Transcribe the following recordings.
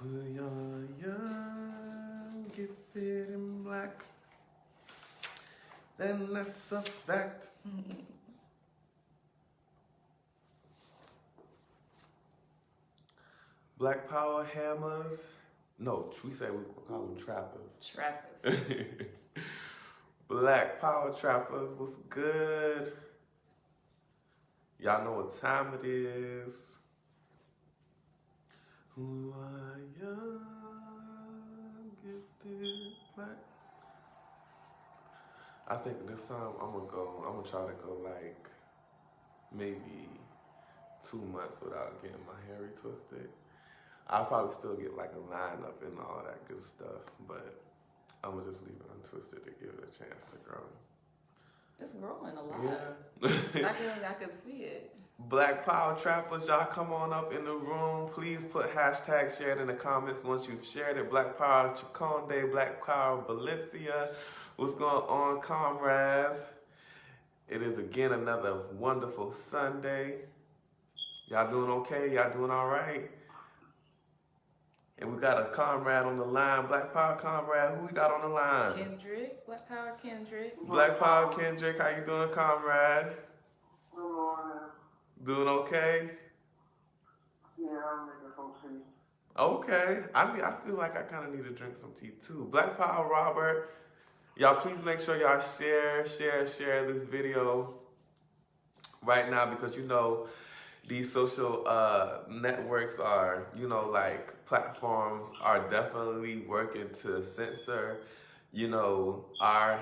We are young, gifted, and black. And that's a fact. Black power hammers. No, we say we call them trappers. Trappers. Black power trappers, what's good? Y'all know what time it is. Who are young, gifted, black. I think this time I'm gonna try to go like maybe 2 months without getting my hair retwisted. I'll probably still get like a line up and all that good stuff, but I'm gonna just leave it untwisted to give it a chance to grow. It's growing a lot. Yeah. I can see it. Black Power Trappers, y'all come on up in the room. Please put hashtag shared in the comments once you've shared it. Black Power Chikonde, Black Power Valencia. What's going on, comrades? It is again another wonderful Sunday. Y'all doing okay? Y'all doing all right? And we got a comrade on the line, Black Power comrade. Who we got on the line? Kendrick, Black Power Kendrick. Black Power Kendrick, how you doing, comrade? Good morning. Doing okay? Yeah, I'm making some tea. Okay. I feel like I kind of need to drink some tea too. Black Power Robert, y'all please make sure y'all share this video right now, because you know these social networks are, you know, like platforms are definitely working to censor, you know, our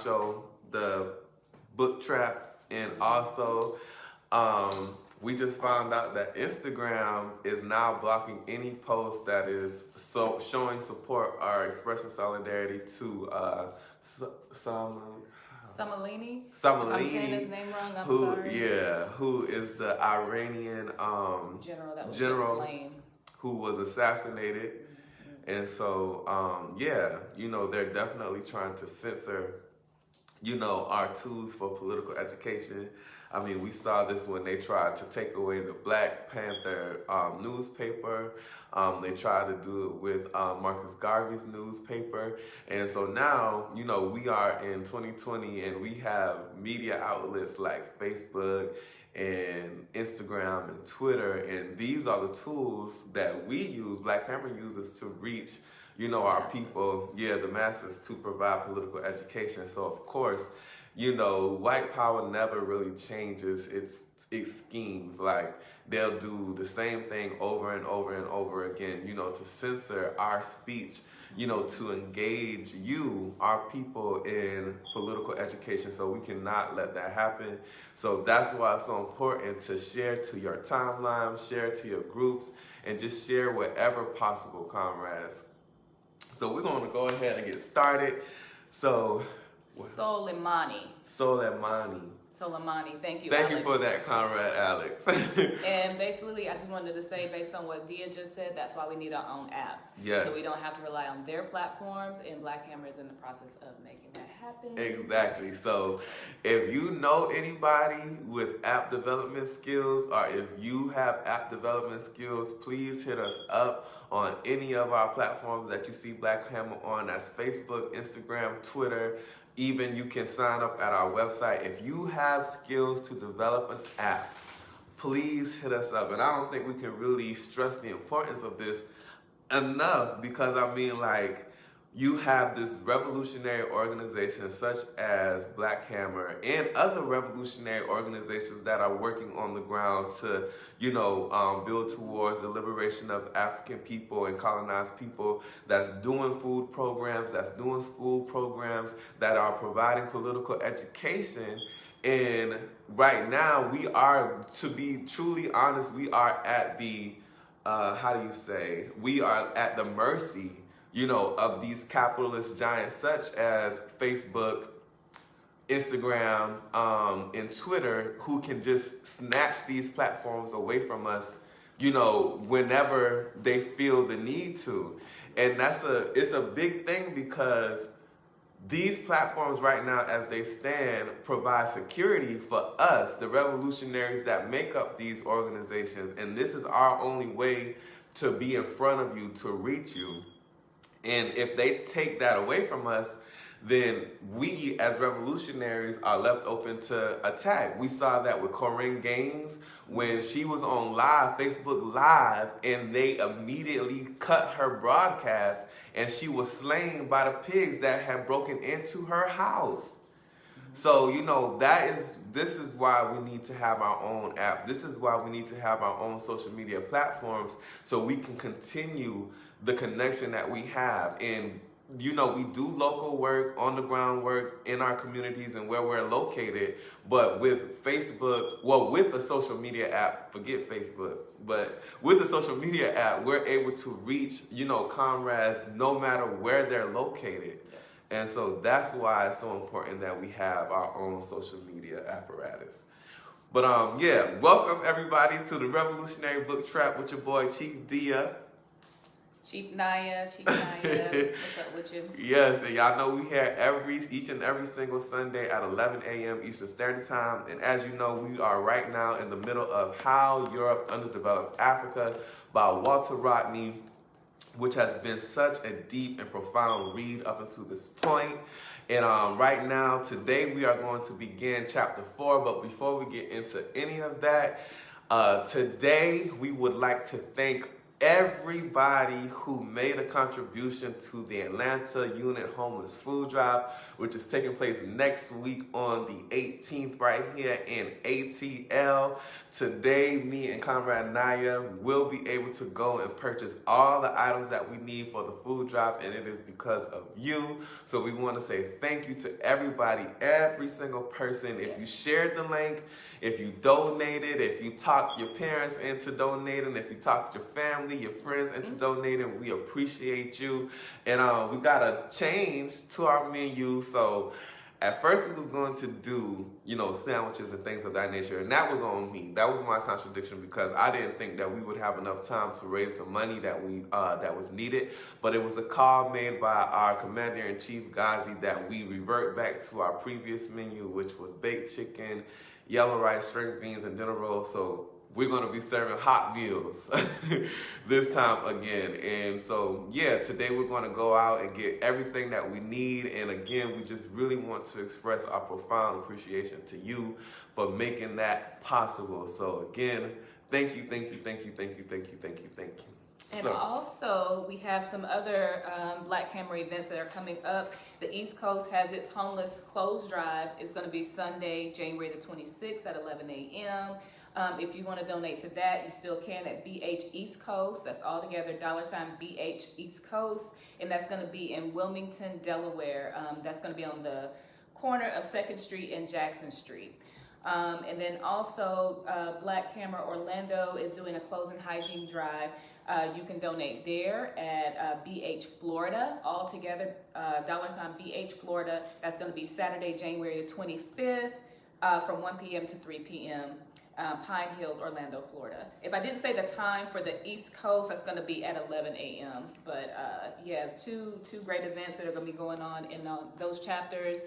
show, the Book Trap, and also we just found out that Instagram is now blocking any post that is showing support or expressing solidarity to Samalini. Samalini. If I'm saying his name wrong, I'm sorry. Yeah, who is the Iranian general that was general just slain, who was assassinated. And so, yeah, you know, they're definitely trying to censor, you know, our tools for political education. I mean, we saw this when they tried to take away the Black Panther newspaper. They tried to do it with Marcus Garvey's newspaper. And so now, you know, we are in 2020 and we have media outlets like Facebook and Instagram and Twitter. And these are the tools that we use, Black Hammer uses, to reach, you know, our people, the masses, to provide political education. So, of course, you know, white power never really changes its schemes. Like, they'll do the same thing over and over and over again, you know, to censor our speech, you know, to engage you, our people, in political education. So we cannot let that happen. So that's why it's so important to share to your timeline, share to your groups, and just share wherever possible, comrades. So we're going to go ahead and get started. So, Soleimani, thank you, Thank Alex. you for that, Comrade Alex. And basically, I just wanted to say, based on what Dia just said, that's why we need our own app. Yes. So we don't have to rely on their platforms, and Black Hammer is in the process of making that happen. Exactly. So if you know anybody with app development skills, or if you have app development skills, please hit us up on any of our platforms that you see Black Hammer on. That's Facebook, Instagram, Twitter. Even you can sign up at our website. If you have skills to develop an app, please hit us up. And I don't think we can really stress the importance of this enough, because I mean, like, you have this revolutionary organization such as Black Hammer and other revolutionary organizations that are working on the ground to, you know, build towards the liberation of African people and colonized people, that's doing food programs, that's doing school programs, that are providing political education. And right now, we are, to be truly honest, we are at the, we are at the mercy, you know, of these capitalist giants such as Facebook, Instagram, and Twitter, who can just snatch these platforms away from us, you know, whenever they feel the need to. And it's a big thing, because these platforms right now, as they stand, provide security for us, the revolutionaries that make up these organizations. And this is our only way to be in front of you, to reach you. And if they take that away from us, then we as revolutionaries are left open to attack. We saw that with Corinne Gaines when she was on live, Facebook Live, and they immediately cut her broadcast, and she was slain by the pigs that had broken into her house. So, you know, this is why we need to have our own app. This is why we need to have our own social media platforms so we can continue the connection that we have. And, you know, we do local work, on the ground work in our communities and where we're located. But with Facebook, well, with a social media app, forget Facebook, but with the social media app, we're able to reach, you know, comrades no matter where they're located. And so that's why it's so important that we have our own social media apparatus. But yeah, welcome everybody to the Revolutionary Book Trap with your boy Chiefs Dia. Chiefs Nyah, what's up with you? Yes, and y'all know we here each and every single Sunday at 11 a.m. Eastern Standard Time. And as you know, we are right now in the middle of How Europe Underdeveloped Africa by Walter Rodney, which has been such a deep and profound read up until this point. And right now, today, we are going to begin chapter 4. But before we get into any of that, today we would like to thank everybody who made a contribution to the Atlanta Unit Homeless Food Drive, which is taking place next week on the 18th right here in ATL. Today, me and Comrade Nyah will be able to go and purchase all the items that we need for the food drive, and it is because of you. So we want to say thank you to everybody, every single person. If you shared the link, if you donated, if you talked your parents into donating, if you talked your family, your friends into donating, we appreciate you. And we got a change to our menu. So at first we was going to do, you know, sandwiches and things of that nature, and that was on me. That was my contradiction because I didn't think that we would have enough time to raise the money that that was needed. But it was a call made by our Commander-in-Chief Ghazi that we revert back to our previous menu, which was baked chicken, yellow rice, string beans, and dinner rolls. So we're going to be serving hot meals this time again. And so, yeah, today we're going to go out and get everything that we need. And again, we just really want to express our profound appreciation to you for making that possible. So again, thank you, thank you, thank you, thank you, thank you, thank you, thank you. And also, we have some other Black Hammer events that are coming up. The East Coast has its Homeless Clothes Drive. It's going to be Sunday, January the 26th at 11 a.m. If you want to donate to that, you still can at BH East Coast. That's all together, $BH East Coast. And that's going to be in Wilmington, Delaware. That's going to be on the corner of 2nd Street and Jackson Street. And then also, Black Hammer Orlando is doing a clothes and hygiene drive. You can donate there at BH Florida, all together, $BH Florida. That's going to be Saturday, January the 25th from 1 p.m. to 3 p.m. Pine Hills, Orlando, Florida. If I didn't say the time for the East Coast, that's going to be at 11 a.m. But yeah, two great events that are going to be going on in those chapters.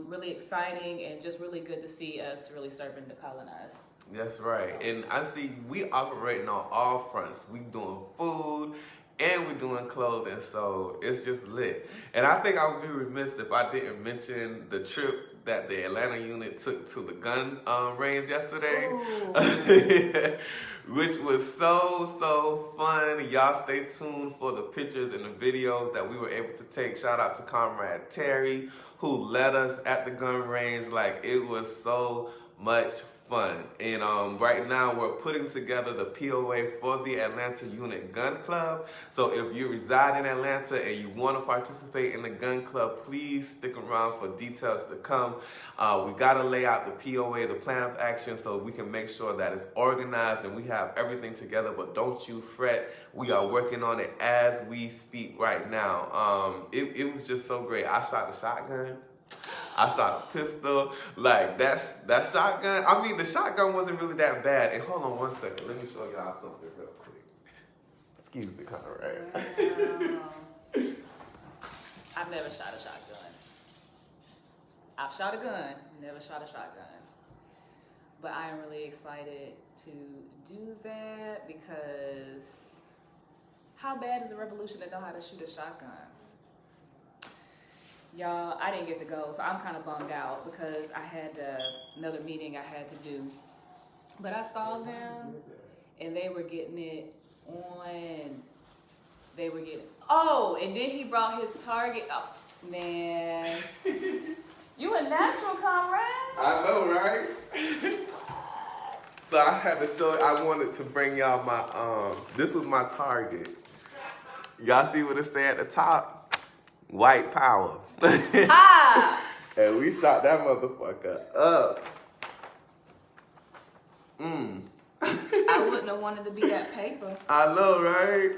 Really exciting and just really good to see us really serving the colonized. That's right. And I see we operating on all fronts. We doing food and we doing clothing, so it's just lit. And I think I would be remiss if I didn't mention the trip that the Atlanta unit took to the gun range yesterday. Which was so fun. Y'all stay tuned for the pictures and the videos that we were able to take. Shout out to Comrade Terry, who led us at the gun range. Like, it was so much fun. And right now we're putting together the POA for the Atlanta Unit Gun Club. So if you reside in Atlanta and you want to participate in the gun club, please stick around for details to come. We got to lay out the POA, the plan of action, so we can make sure that it's organized and we have everything together. But don't you fret. We are working on it as we speak right now. It was just so great. I shot a shotgun. I shot a pistol. Like, that shotgun, I mean, the shotgun wasn't really that bad. And hold on one second. Let me show y'all something real quick. Excuse me, Conrad. I've never shot a shotgun. I've shot a gun, never shot a shotgun. But I am really excited to do that because How bad is a revolution to know how to shoot a shotgun? Y'all, I didn't get to go, so I'm kind of bummed out because I had another meeting I had to do. But I saw them, and they were getting it on. They were getting. Oh, and then he brought his target. Oh, man. You a natural, comrade? I know, right? So I had to show. I wanted to bring y'all my this was my target. Y'all see what it say at the top? White power. Ha! And we shot that motherfucker up. I wouldn't have wanted to be that paper. I know, right?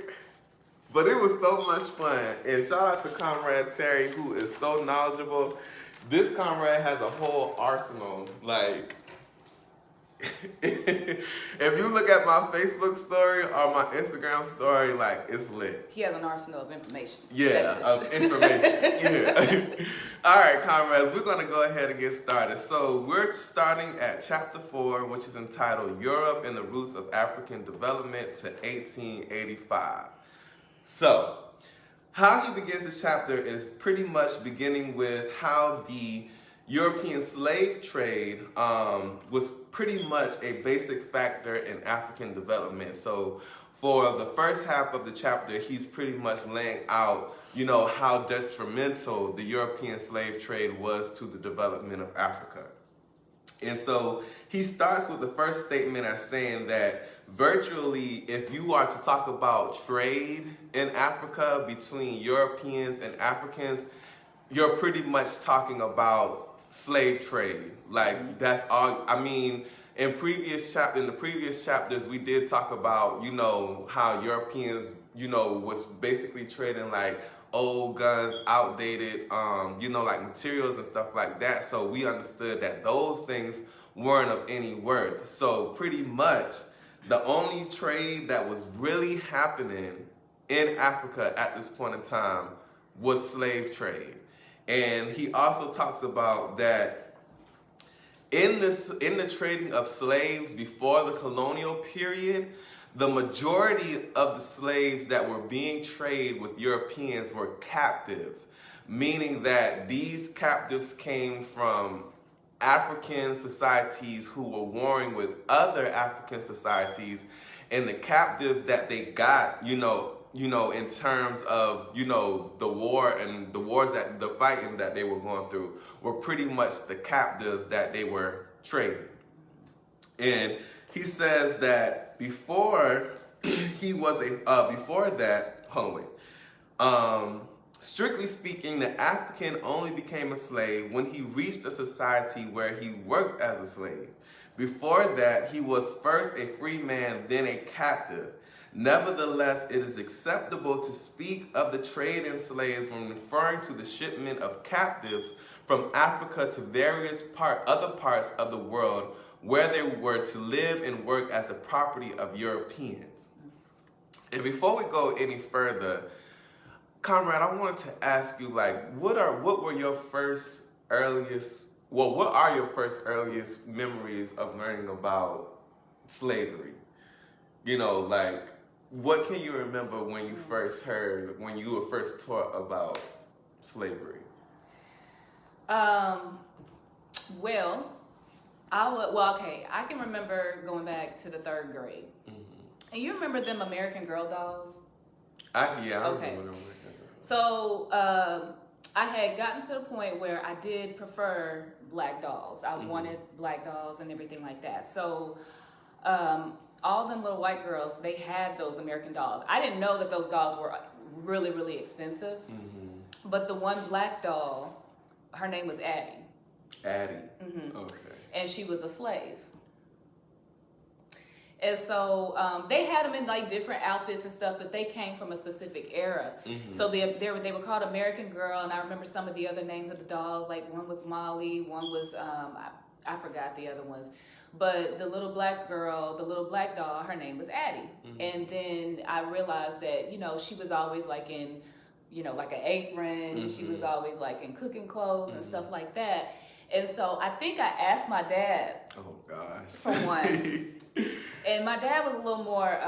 But it was so much fun. And shout out to Comrade Terry, who is so knowledgeable. This comrade has a whole arsenal. Like, if you look at my Facebook story or my Instagram story, like, it's lit. He has an arsenal of information. Yeah, of information. Yeah. All right, comrades, we're going to go ahead and get started. So we're starting at chapter 4, which is entitled Europe and the Roots of African Development to 1885. So, how he begins his chapter is pretty much beginning with how the European slave trade was pretty much a basic factor in African development. So for the first half of the chapter, he's pretty much laying out, how detrimental the European slave trade was to the development of Africa. And so he starts with the first statement as saying that virtually, if you are to talk about trade in Africa between Europeans and Africans, you're pretty much talking about slave trade. Like, that's all. I mean, in the previous chapters, we did talk about, how Europeans, was basically trading like old guns, outdated, like materials and stuff like that. So we understood that those things weren't of any worth. So pretty much the only trade that was really happening in Africa at this point in time was slave trade. And he also talks about that in the trading of slaves before the colonial period, the majority of the slaves that were being traded with Europeans were captives, meaning that these captives came from African societies who were warring with other African societies, and the captives that they got, in terms of, the war and the fighting that they were going through were pretty much the captives that they were trading. And he says that before strictly speaking, the African only became a slave when he reached a society where he worked as a slave. Before that, he was first a free man, then a captive. Nevertheless, it is acceptable to speak of the trade in slaves when referring to the shipment of captives from Africa to various other parts of the world where they were to live and work as the property of Europeans. And before we go any further, Comrade, I wanted to ask you, what are your first earliest memories of learning about slavery? What can you remember when you were first taught about slavery? I can remember going back to the 3rd grade. Mm-hmm. And you remember them American Girl dolls? I remember them. So I had gotten to the point where I did prefer black dolls. I wanted black dolls and everything like that. So all them little white girls, they had those American dolls. I didn't know that those dolls were really, really expensive. Mm-hmm. But the one black doll, her name was Addie. Addie. Mm-hmm. Okay. And she was a slave. And so they had them in different outfits and stuff, but they came from a specific era. Mm-hmm. So they were called American Girl, and I remember some of the other names of the dolls. Like one was Molly, one was I forgot the other ones. But the little black girl, the little black doll, her name was Addie. Mm-hmm. And then I realized that she was always in like an apron. Mm-hmm. She was always in cooking clothes and stuff like that. And so I think I asked my dad. Oh gosh. For one. And my dad was a little more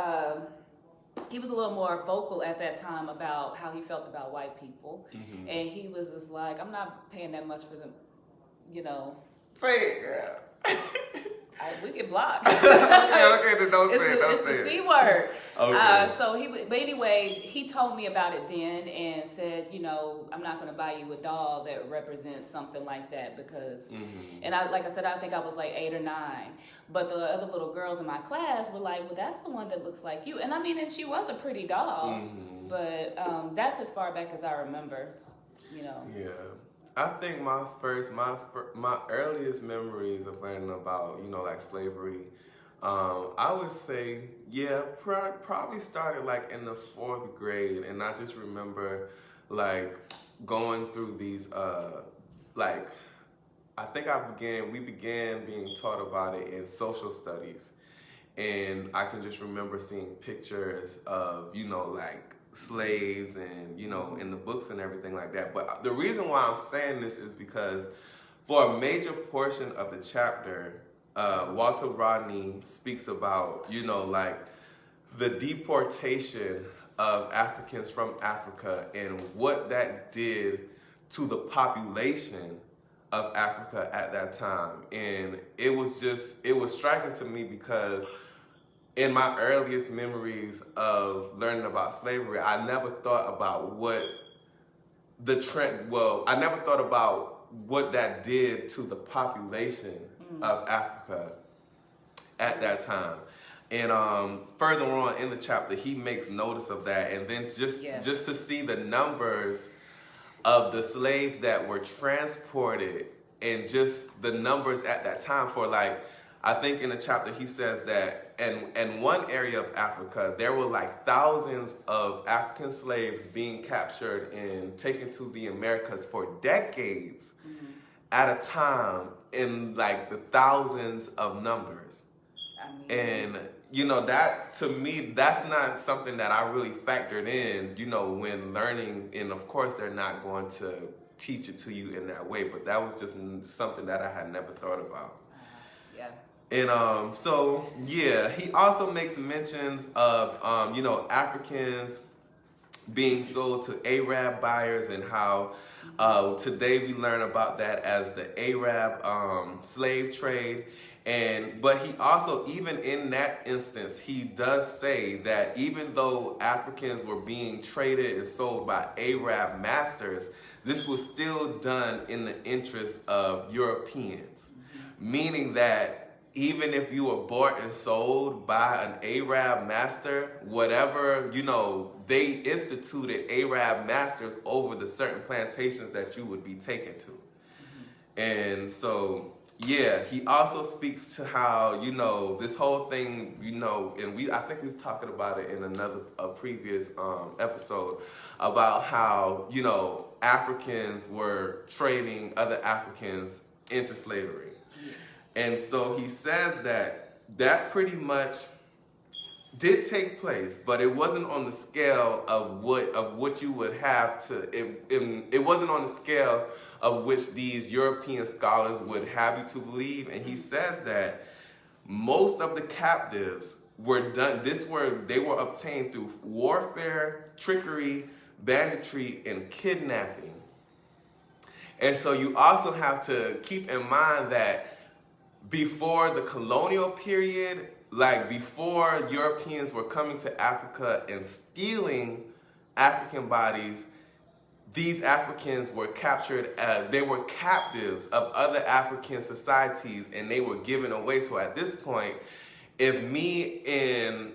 he was a little more vocal at that time about how he felt about white people. Mm-hmm. And he was just like, I'm not paying that much for them, you know. Say it, girl. We get blocked. Okay, then don't say it. Don't It's say the it. C word. Okay. But anyway, he told me about it then and said, you know, I'm not going to buy you a doll that represents something like that because, and like I said, I think I was like 8 or 9, but the other little girls in my class were like, well, that's the one that looks like you. And I mean, and she was a pretty doll, but that's as far back as I remember, you know. Yeah. I think my earliest memories of learning about, you know, like slavery, I would say, yeah, probably started like in the 4th grade, and I just remember like going through these, like, I think we began being taught about it in social studies, and I can just remember seeing pictures of, you know, like slaves and, you know, in the books and everything like that. But the reason why I'm saying this is because for a major portion of the chapter, Walter Rodney speaks about, you know, like the deportation of Africans from Africa and what that did to the population of Africa at that time. And it was striking to me because in my earliest memories of learning about slavery, I never thought about I never thought about what that did to the population of Africa at that time. And further on in the chapter, he makes notice of that. And then just to see the numbers of the slaves that were transported and just the numbers at that time for, like, I think in the chapter he says that in one area of Africa, there were like thousands of African slaves being captured and taken to the Americas for decades at a time in like the thousands of numbers. And, you know, that to me, that's not something that I really factored in, you know, when learning. And of course, they're not going to teach it to you in that way, but that was just something that I had never thought about. Yeah. And so, yeah, he also makes mentions of, you know, Africans being sold to Arab buyers and how today we learn about that as the Arab slave trade. But he also, even in that instance, he does say that even though Africans were being traded and sold by Arab masters, this was still done in the interest of Europeans, meaning that even if you were bought and sold by an Arab master, whatever, you know, they instituted Arab masters over the certain plantations that you would be taken to. And so, yeah, he also speaks to how, you know, this whole thing, you know, and I think we was talking about it in a previous episode about how, you know, Africans were trading other Africans into slavery. And so he says that pretty much did take place, but it wasn't on the scale of what you would have to. It wasn't on the scale of which these European scholars would have you to believe. And he says that most of the captives were done. They were obtained through warfare, trickery, banditry, and kidnapping. And so you also have to keep in mind that before the colonial period, like before Europeans were coming to Africa and stealing African bodies, these Africans were captured, they were captives of other African societies and they were given away. So at this point, if me and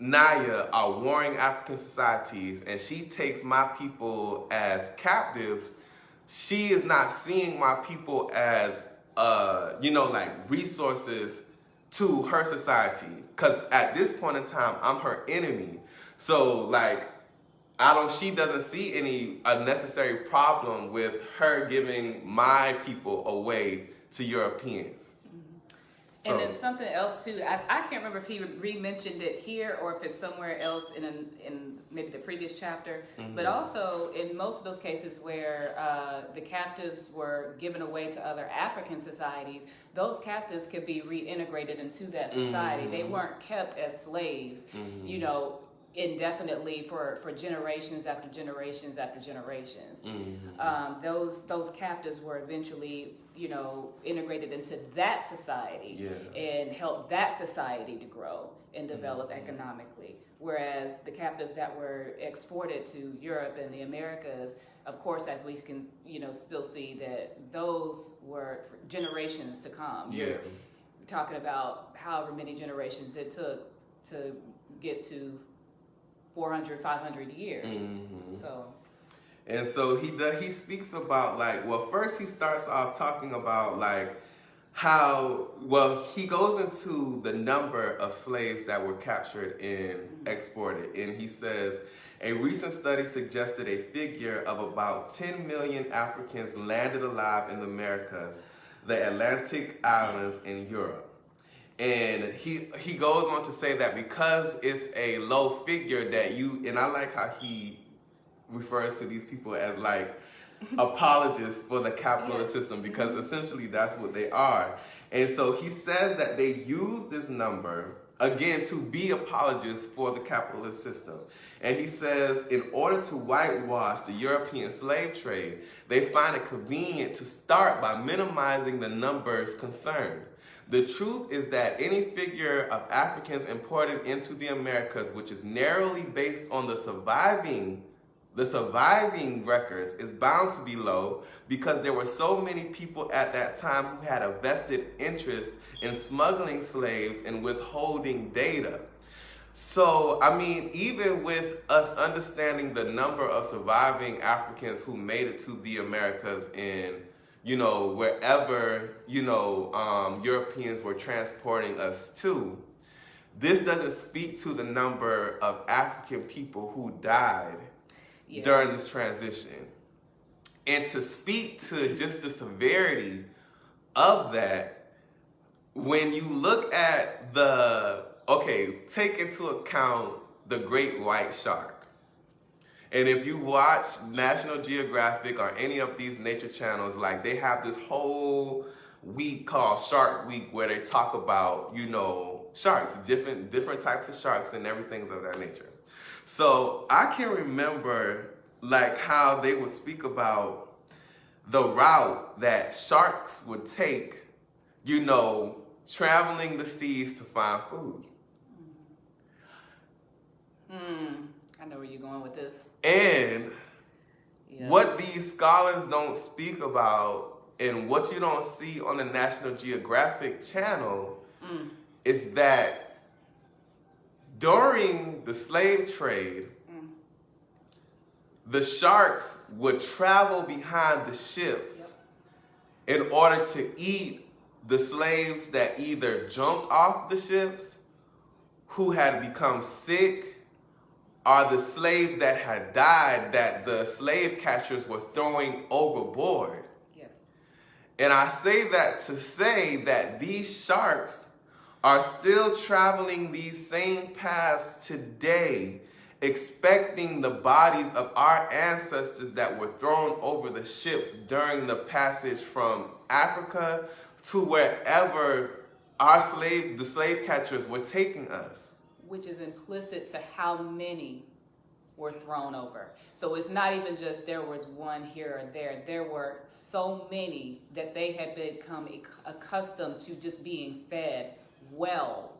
Nyah are warring African societies and she takes my people as captives, she is not seeing my people as you know, like resources to her society. Because at this point in time, I'm her enemy. So, like, she doesn't see any unnecessary problem with her giving my people away to Europeans. So, and then something else too, I can't remember if he re-mentioned it here or if it's somewhere else in maybe the previous chapter, but also in most of those cases where the captives were given away to other African societies, those captives could be reintegrated into that society. They weren't kept as slaves, you know, indefinitely for generations after generations after generations. Those captives were eventually, integrated into that society and helped that society to grow and develop economically. Whereas the captives that were exported to Europe and the Americas, of course, as we can, still see that those were for generations to come. Yeah. We're talking about however many generations it took to get to 400, 500 years. And so he speaks about first he starts off talking about he goes into the number of slaves that were captured and exported, and he says a recent study suggested a figure of about 10 million Africans landed alive in the Americas, the Atlantic islands, and Europe. And he goes on to say that because it's a low figure and I like how he refers to these people as apologists for the capitalist system, because essentially that's what they are. And so he says that they use this number again to be apologists for the capitalist system. And he says in order to whitewash the European slave trade, they find it convenient to start by minimizing the numbers concerned. The truth is that any figure of Africans imported into the Americas, which is narrowly based on the surviving records, is bound to be low because there were so many people at that time who had a vested interest in smuggling slaves and withholding data. So, even with us understanding the number of surviving Africans who made it to the Americas and wherever, Europeans were transporting us to, this doesn't speak to the number of African people who died during this transition. And to speak to just the severity of that, when you look at take into account the great white shark. And if you watch National Geographic or any of these nature channels, they have this whole week called Shark Week where they talk about, sharks, different types of sharks and everything of that nature. So I can remember how they would speak about the route that sharks would take, traveling the seas to find food. I know where you're going with this. And what these scholars don't speak about and what you don't see on the National Geographic channel is that during the slave trade, the sharks would travel behind the ships in order to eat the slaves that either jumped off the ships, who had become sick, are the slaves that had died that the slave catchers were throwing overboard. Yes. And I say that to say that these sharks are still traveling these same paths today, expecting the bodies of our ancestors that were thrown over the ships during the passage from Africa to wherever the slave catchers were taking us. Which is implicit to how many were thrown over. So it's not even just there was one here or there. There were so many that they had become accustomed to just being fed well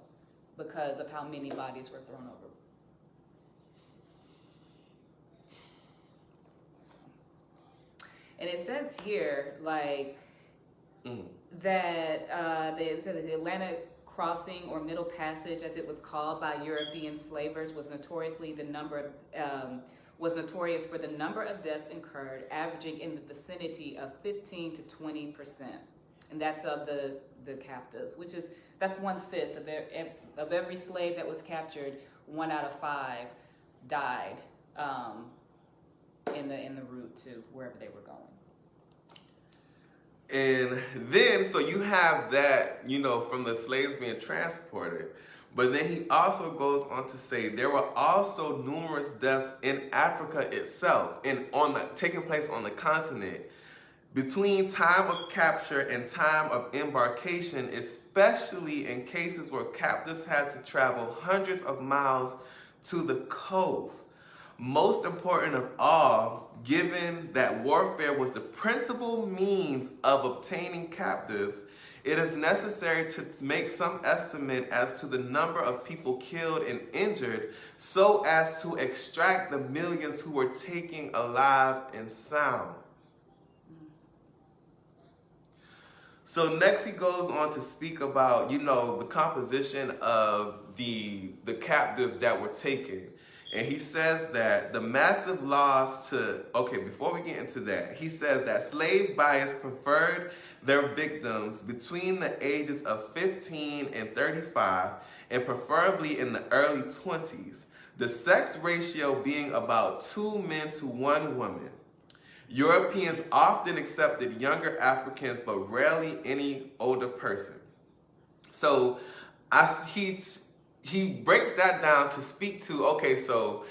because of how many bodies were thrown over. And it says here, that it said that the Atlantic crossing or middle passage, as it was called by European slavers, was notorious for the number of deaths incurred, averaging in the vicinity of 15 to 20%, and that's of the captives, that's 1/5 of every slave that was captured. 1 out of 5 died in the route to wherever they were going. And then, so you have that, from the slaves being transported. But then he also goes on to say there were also numerous deaths in Africa itself and taking place on the continent between time of capture and time of embarkation, especially in cases where captives had to travel hundreds of miles to the coast. Most important of all, given that warfare was the principal means of obtaining captives, it is necessary to make some estimate as to the number of people killed and injured so as to extract the millions who were taken alive and sound. So next he goes on to speak about, the composition of the captives that were taken. And he says that the massive loss before we get into that, he says that slave buyers preferred their victims between the ages of 15 and 35, and preferably in the early 20s, the sex ratio being about 2 men to 1 woman. Europeans often accepted younger Africans, but rarely any older person. So he breaks that down to speak to, so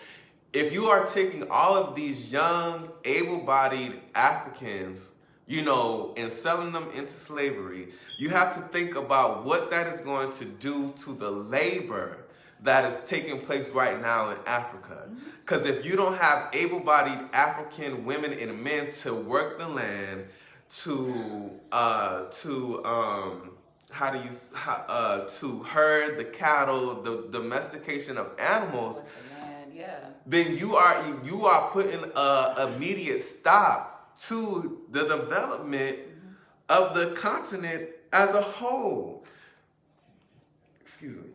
if you are taking all of these young, able-bodied Africans, and selling them into slavery, you have to think about what that is going to do to the labor that is taking place right now in Africa. Because if you don't have able-bodied African women and men to work the land, to herd the cattle, the domestication of animals, then you are putting an immediate stop to the development of the continent as a whole. Excuse me.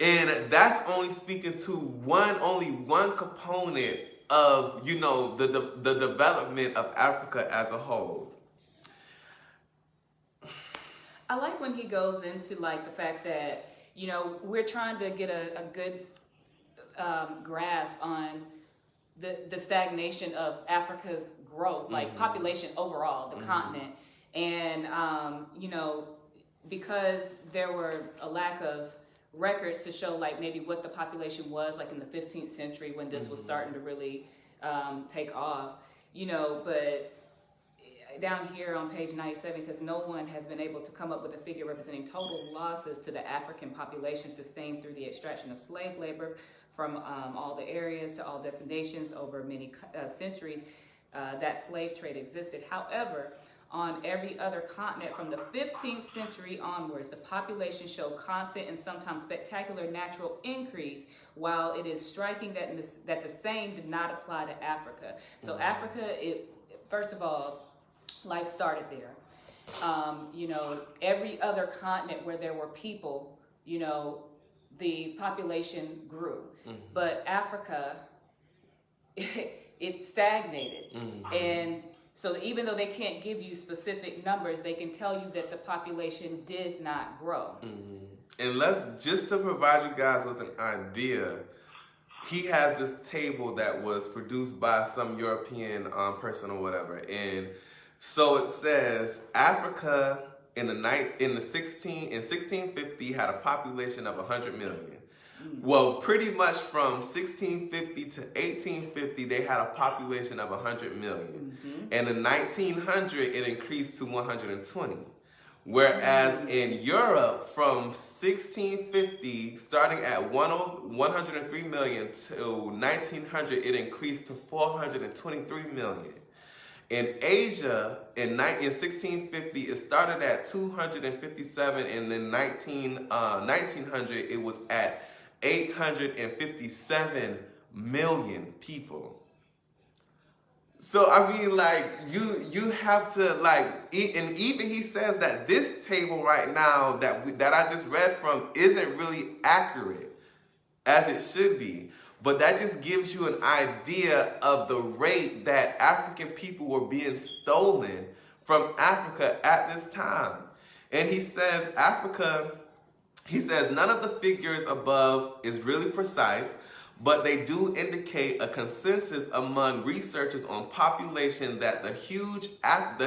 And that's only speaking to only one component of, the development of Africa as a whole. I like when he goes into the fact that, we're trying to get a good grasp on the stagnation of Africa's growth, population overall, the continent. And, because there were a lack of records to show maybe what the population was in the 15th century when this was starting to really take off, but down here on page 97 it says no one has been able to come up with a figure representing total losses to the African population sustained through the extraction of slave labor from all the areas to all destinations over many centuries that slave trade existed. However, on every other continent from the 15th century onwards, the population showed constant and sometimes spectacular natural increase, while it is striking that the same did not apply to Africa. So Africa, first of all, life started there. Every other continent where there were people, the population grew. But Africa, it stagnated. And so even though they can't give you specific numbers, they can tell you that the population did not grow. And just to provide you guys with an idea, he has this table that was produced by some European person or whatever. And so it says Africa in 1650 had a population of 100 million. Well, pretty much from 1650 to 1850, they had a population of 100 million. And in 1900, it increased to 120. Whereas in Europe, from 1650, starting at 103 million to 1900, it increased to 423 million. In Asia, in 1650, it started at 257, and in 1900, it was at 857 million people. So I mean, you have to and even he says that this table right now that I just read from isn't really accurate as it should be. But that just gives you an idea of the rate that African people were being stolen from Africa at this time. And he says none of the figures above is really precise, but they do indicate a consensus among researchers on population that the huge ass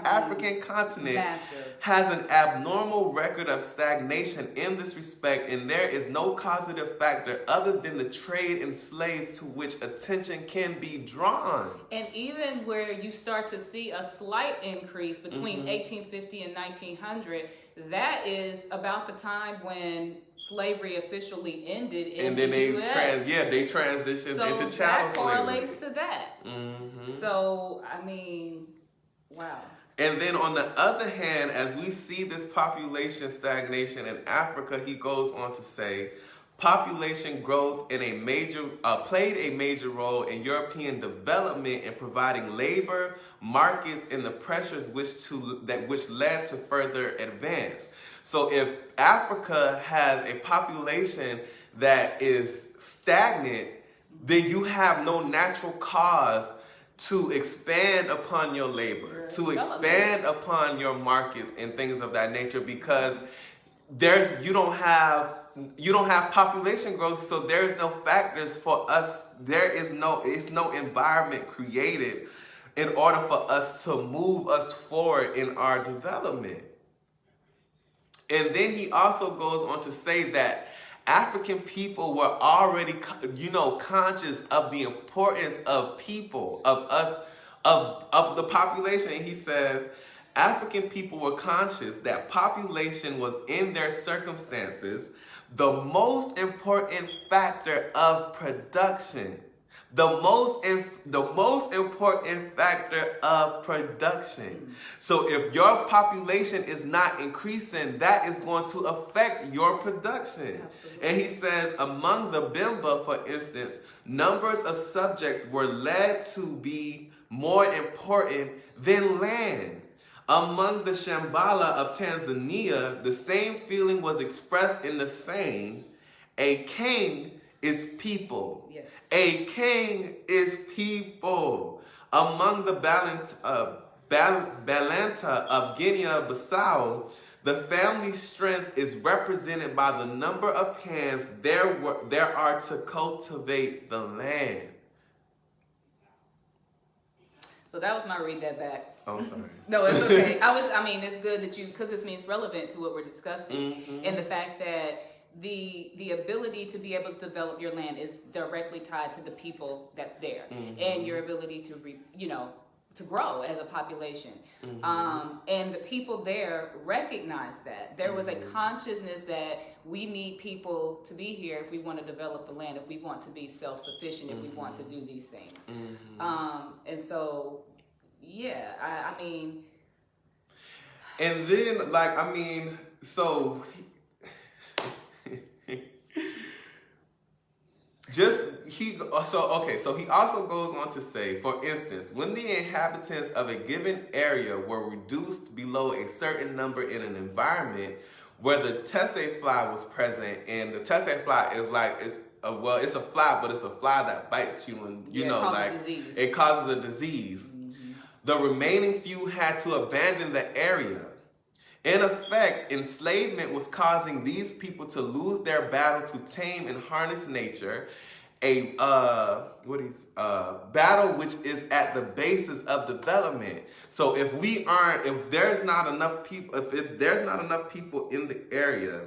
African continent has an abnormal record of stagnation in this respect, and there is no causative factor other than the trade in slaves to which attention can be drawn. And even where you start to see a slight increase between 1850 and 1900, that is about the time when slavery officially ended in and then the they US. they transitioned So into chattel that slavery. correlates to that. Mm-hmm. So, I mean, wow. And then on the other hand, as we see this population stagnation in Africa, he goes on to say, population growth played a major role in European development in providing labor, markets, and the pressures which led to further advance. So if Africa has a population that is stagnant, then you have no natural cause to expand upon your labor, to expand upon your markets and things of that nature, because you don't have population growth, so there's no factors for us. It's no environment created in order for us to move us forward in our development. And then he also goes on to say that African people were already, conscious of the importance of people, of us, of the population. And he says, African people were conscious that population was in their circumstances the most important factor of production. The most important factor of production. So if your population is not increasing, that is going to affect your production. Absolutely. And he says, among the Bimba, for instance, numbers of subjects were led to be more important than land. Among the Shambhala of Tanzania, the same feeling was expressed in the saying, a king is people. Yes. A king is people. Among the Balanta of Guinea-Bissau, the family strength is represented by the number of hands there are to cultivate the land. So that was my read that back. Oh, I'm sorry. No, it's okay. It's good that because this means relevant to what we're discussing, Mm-hmm. and the fact that the ability to be able to develop your land is directly tied to the people that's there, Mm-hmm. and your ability to to grow as a population. Mm-hmm. And the people there recognize that there was a consciousness that we need people to be here if we want to develop the land, if we want to be self-sufficient, if we want to do these things. And so, yeah, I mean. And then, so so he also goes on to say, for instance, when the inhabitants of a given area were reduced below a certain number in an environment where the tsetse fly was present, and the tsetse fly is it's a fly, but it's a fly that bites you, and it causes a disease. Mm-hmm. The remaining few had to abandon the area. In effect, enslavement was causing these people to lose their battle to tame and harness nature, a battle which is at the basis of development. So if there's not enough people in the area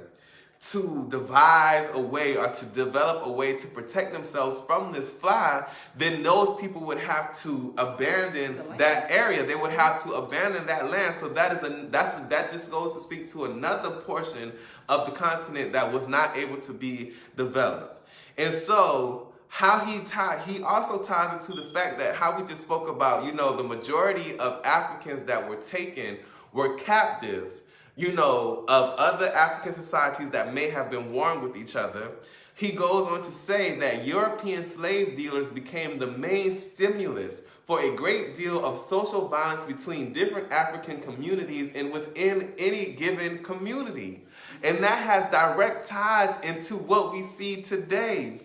to devise a way or to develop a way to protect themselves from this fly, then those people would have to abandon that area. They would have to abandon that land. So that just goes to speak to another portion of the continent that was not able to be developed. And so he also ties it to the fact that how we just spoke about, the majority of Africans that were taken were captives, of other African societies that may have been warring with each other. He goes on to say that European slave dealers became the main stimulus for a great deal of social violence between different African communities and within any given community. And that has direct ties into what we see today.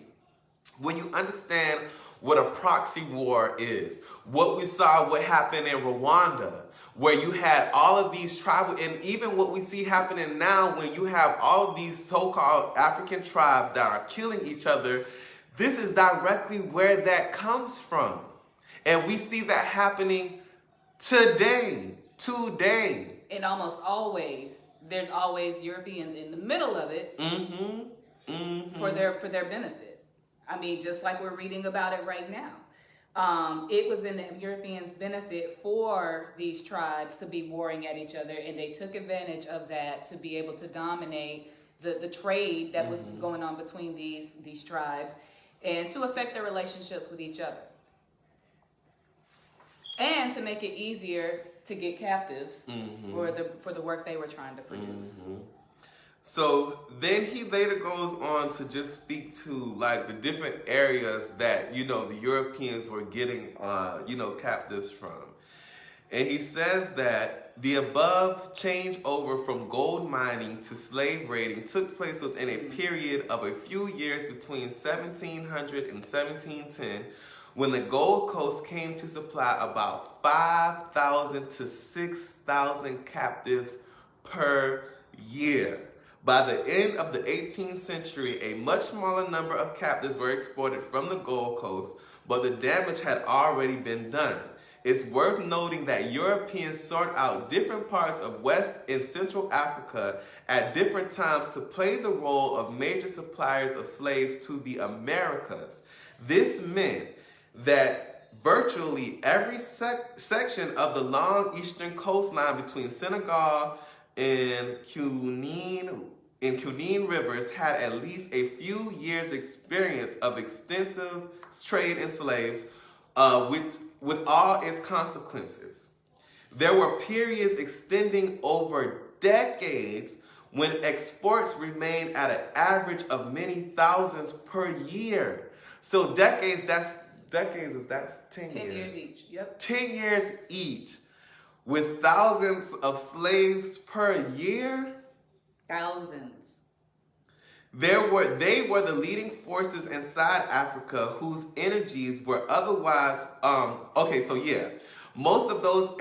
When you understand what a proxy war is, what happened in Rwanda, where you had all of these tribal, and even what we see happening now when you have all of these so-called African tribes that are killing each other, this is directly where that comes from. And we see that happening today. And almost always, there's always Europeans in the middle of it for their benefit. I mean, just like we're reading about it right now. It was in the Europeans' benefit for these tribes to be warring at each other, and they took advantage of that to be able to dominate the trade that was going on between these tribes, and to affect their relationships with each other, and to make it easier to get captives for the work they were trying to produce. So then he later goes on to just speak to like the different areas that, you know, the Europeans were getting, you know, captives from. And he says that the above changeover from gold mining to slave raiding took place within a period of a few years between 1700 and 1710, when the Gold Coast came to supply about 5,000 to 6,000 captives per year. By the end of the 18th century, a much smaller number of captives were exported from the Gold Coast, but the damage had already been done. It's worth noting that Europeans sought out different parts of West and Central Africa at different times to play the role of major suppliers of slaves to the Americas. This meant that virtually every section of the long eastern coastline between Senegal and Cunene rivers had at least a few years' experience of extensive trade in slaves, with all its consequences. There were periods extending over decades when exports remained at an average of many thousands per year. So decades, that's 10 years. 10 years each, yep. 10 years each, with thousands of slaves per year. Thousands. They were the leading forces inside Africa whose energies were otherwise, most of those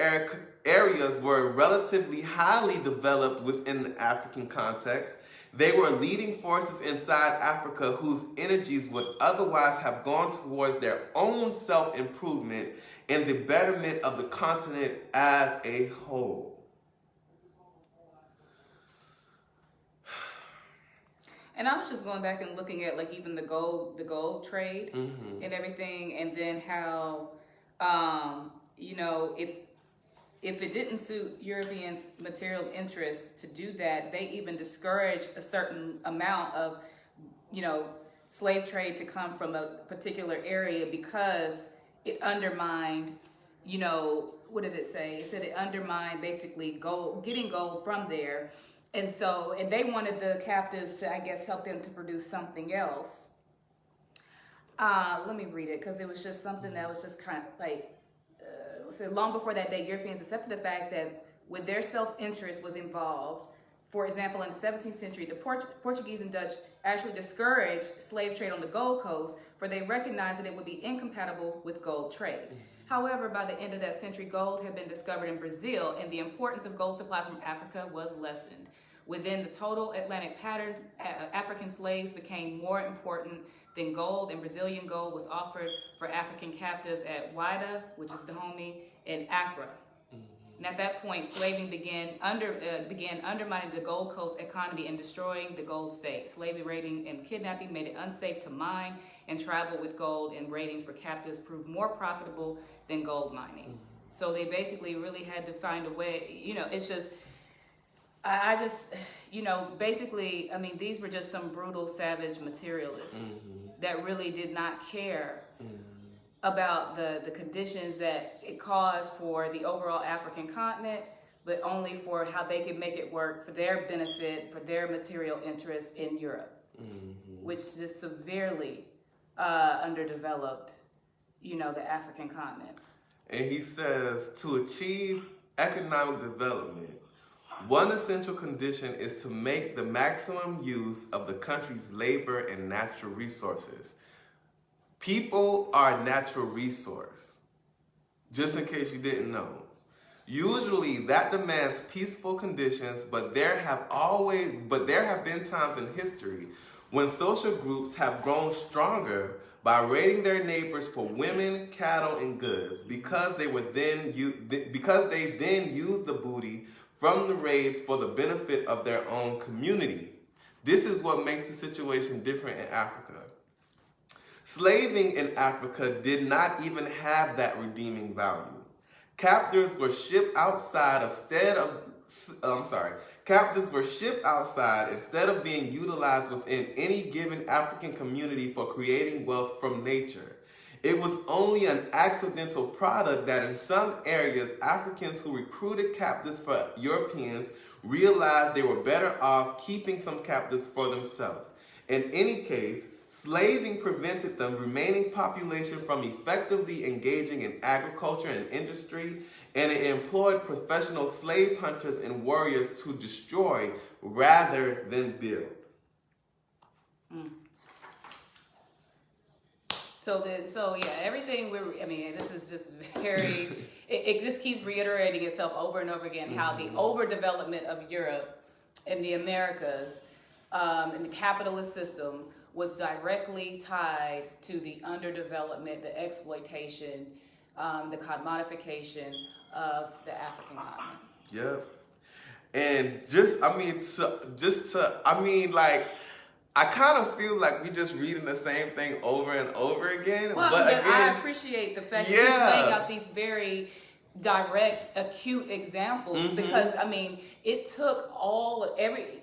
areas were relatively highly developed within the African context. They were leading forces inside Africa whose energies would otherwise have gone towards their own self-improvement and the betterment of the continent as a whole. And I was just going back and looking at like even the gold trade and everything, and then how, you know, if it didn't suit Europeans' material interests to do that, they even discouraged a certain amount of, you know, slave trade to come from a particular area because it undermined, you know, what did it say? It said it undermined basically gold, getting gold from there. And so, and they wanted the captives to, I guess, help them to produce something else. Let me read it, because it was just something that was just kind of like, so long before that day, Europeans accepted the fact that with their self-interest was involved. For example, in the 17th century, the Portuguese and Dutch actually discouraged slave trade on the Gold Coast, for they recognized that it would be incompatible with gold trade. However, by the end of that century, gold had been discovered in Brazil, and the importance of gold supplies from Africa was lessened. Within the total Atlantic pattern, African slaves became more important than gold, and Brazilian gold was offered for African captives at Whydah, which is Dahomey, and Accra. And at that point, slaving began undermining the Gold Coast economy and destroying the gold state. Slavery, raiding, and kidnapping made it unsafe to mine and travel with gold, and raiding for captives proved more profitable than gold mining. So they basically really had to find a way, you know, it's just, I just, you know, basically, I mean, these were just some brutal, savage materialists that really did not care about the conditions that it caused for the overall African continent, but only for how they could make it work for their benefit, for their material interests in Europe, which just severely underdeveloped, you know, the African continent. And he says, to achieve economic development, one essential condition is to make the maximum use of the country's labor and natural resources. People are a natural resource, just in case you didn't know. Usually that demands peaceful conditions, but there have been times in history when social groups have grown stronger by raiding their neighbors for women, cattle, and goods, because they then used the booty from the raids for the benefit of their own community. This is what makes the situation different in Africa. Slaving in Africa did not even have that redeeming value. Captives were shipped outside Captives were shipped outside instead of being utilized within any given African community for creating wealth from nature. It was only an accidental product that in some areas, Africans who recruited captives for Europeans realized they were better off keeping some captives for themselves. In any case, slaving prevented the remaining population from effectively engaging in agriculture and industry, and it employed professional slave hunters and warriors to destroy rather than build. So yeah, everything this is just very, it just keeps reiterating itself over and over again, how the overdevelopment of Europe and the Americas and the capitalist system was directly tied to the underdevelopment, the exploitation, the commodification of the African continent. Yep. And I kind of feel like we just reading the same thing over and over again. Well, but again, I appreciate the fact that he's laying out these very direct, acute examples, because it took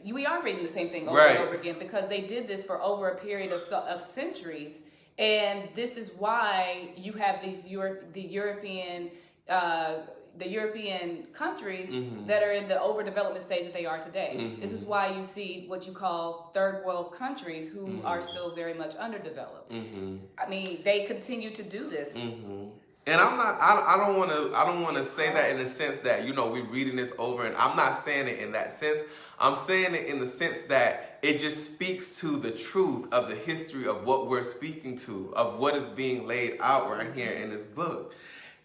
we are reading the same thing over and over again, because they did this for over a period of centuries, and this is why you have these the European countries that are in the overdevelopment stage that they are today. This is why you see what you call third world countries who are still very much underdeveloped. They continue to do this. And I don't want to say that in the sense that, we're reading this over, and I'm not saying it in that sense. I'm saying it in the sense that it just speaks to the truth of the history of what we're speaking to, of what is being laid out right here in this book.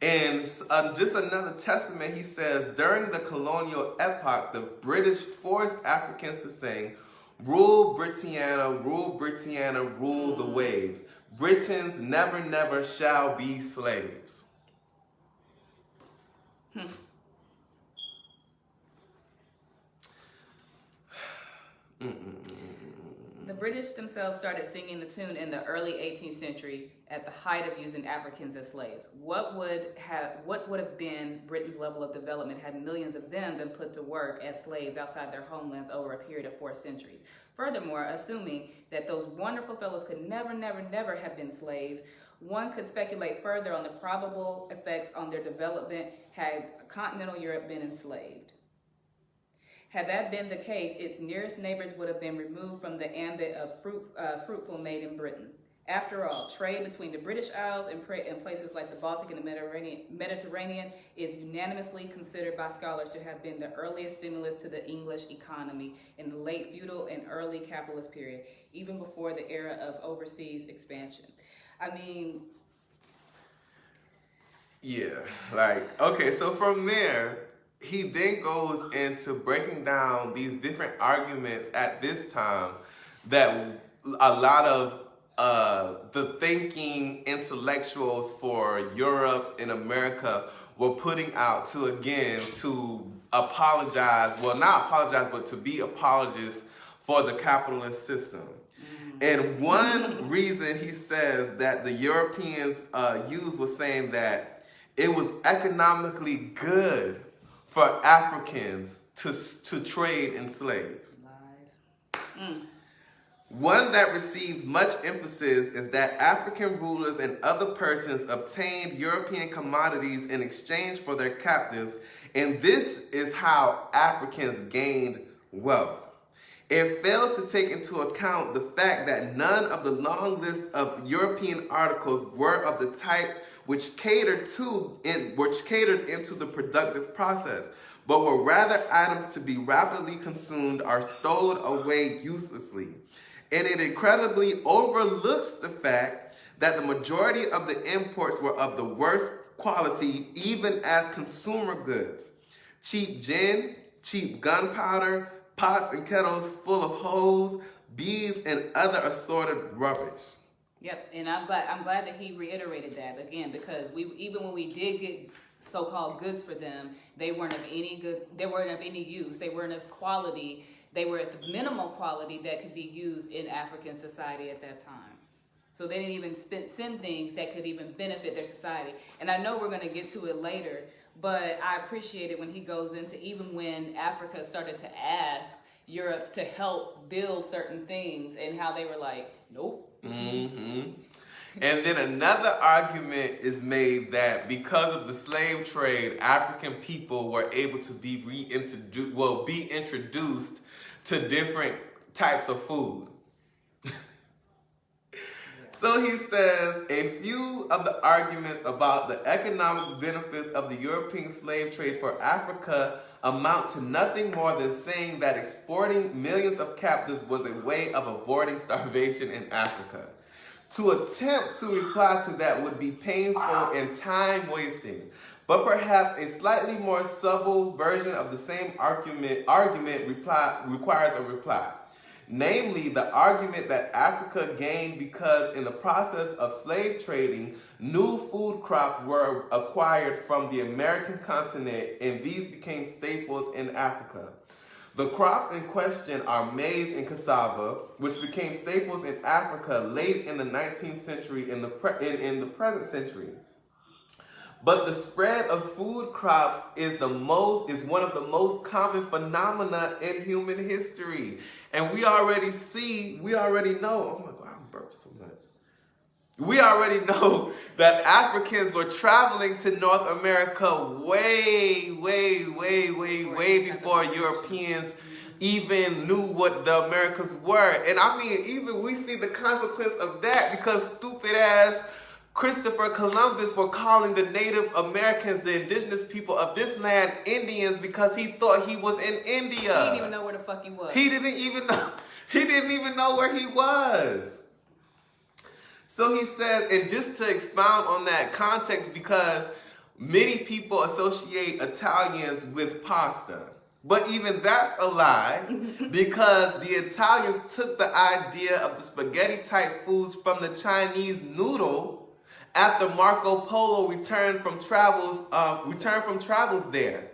And just another testament, he says, during the colonial epoch, the British forced Africans to sing, "Rule Britannia, rule Britannia, rule the waves. Britons never, never shall be slaves." The British themselves started singing the tune in the early 18th century at the height of using Africans as slaves. What would have been Britain's level of development had millions of them been put to work as slaves outside their homelands over a period of 4 centuries? Furthermore, assuming that those wonderful fellows could never, never, never have been slaves, one could speculate further on the probable effects on their development had continental Europe been enslaved. Had that been the case, its nearest neighbors would have been removed from the ambit of fruitful maiden Britain. After all, trade between the British Isles and places like the Baltic and the Mediterranean is unanimously considered by scholars to have been the earliest stimulus to the English economy in the late feudal and early capitalist period, even before the era of overseas expansion. Okay, so from there, he then goes into breaking down these different arguments at this time that a lot of the thinking intellectuals for Europe and America were putting out to apologize, well, not apologize, but to be apologists for the capitalist system. And one reason he says that the Europeans used was saying that it was economically good for Africans to trade in slaves. One that receives much emphasis is that African rulers and other persons obtained European commodities in exchange for their captives, and this is how Africans gained wealth. It fails to take into account the fact that none of the long list of European articles were of the type which catered into the productive process, but were rather items to be rapidly consumed or stowed away uselessly. And it incredibly overlooks the fact that the majority of the imports were of the worst quality, even as consumer goods. Cheap gin, cheap gunpowder, pots and kettles full of holes, beads, and other assorted rubbish. Yep, and I'm glad that he reiterated that again, because even when we did get so-called goods for them, they weren't of any use, they weren't of quality, they were at the minimal quality that could be used in African society at that time. So they didn't even send things that could even benefit their society. And I know we're going to get to it later, But I appreciate it when he goes into, even when Africa started to ask Europe to help build certain things and how they were like, nope. Mm-hmm. And then another argument is made that because of the slave trade, African people were able to be introduced to different types of food. So he says, a few of the arguments about the economic benefits of the European slave trade for Africa amount to nothing more than saying that exporting millions of captives was a way of avoiding starvation in Africa. To attempt to reply to that would be painful and time-wasting, but perhaps a slightly more subtle version of the same argument requires a reply. Namely, the argument that Africa gained because in the process of slave trading, new food crops were acquired from the American continent, and these became staples in Africa. The crops in question are maize and cassava, which became staples in Africa late in the 19th century in the present century. But the spread of food crops is one of the most common phenomena in human history. And we already know, oh my God, I'm burping so much. We already know that Africans were traveling to North America way before Europeans even knew what the Americas were. And I mean, even we see the consequence of that because stupid ass Christopher Columbus were calling the Native Americans, the indigenous people of this land, Indians because he thought he was in India. He didn't even know where the fuck he was. He didn't even know where he was. So he says, and just to expound on that context, because many people associate Italians with pasta. But even that's a lie, because the Italians took the idea of the spaghetti-type foods from the Chinese noodle after Marco Polo returned from travels there.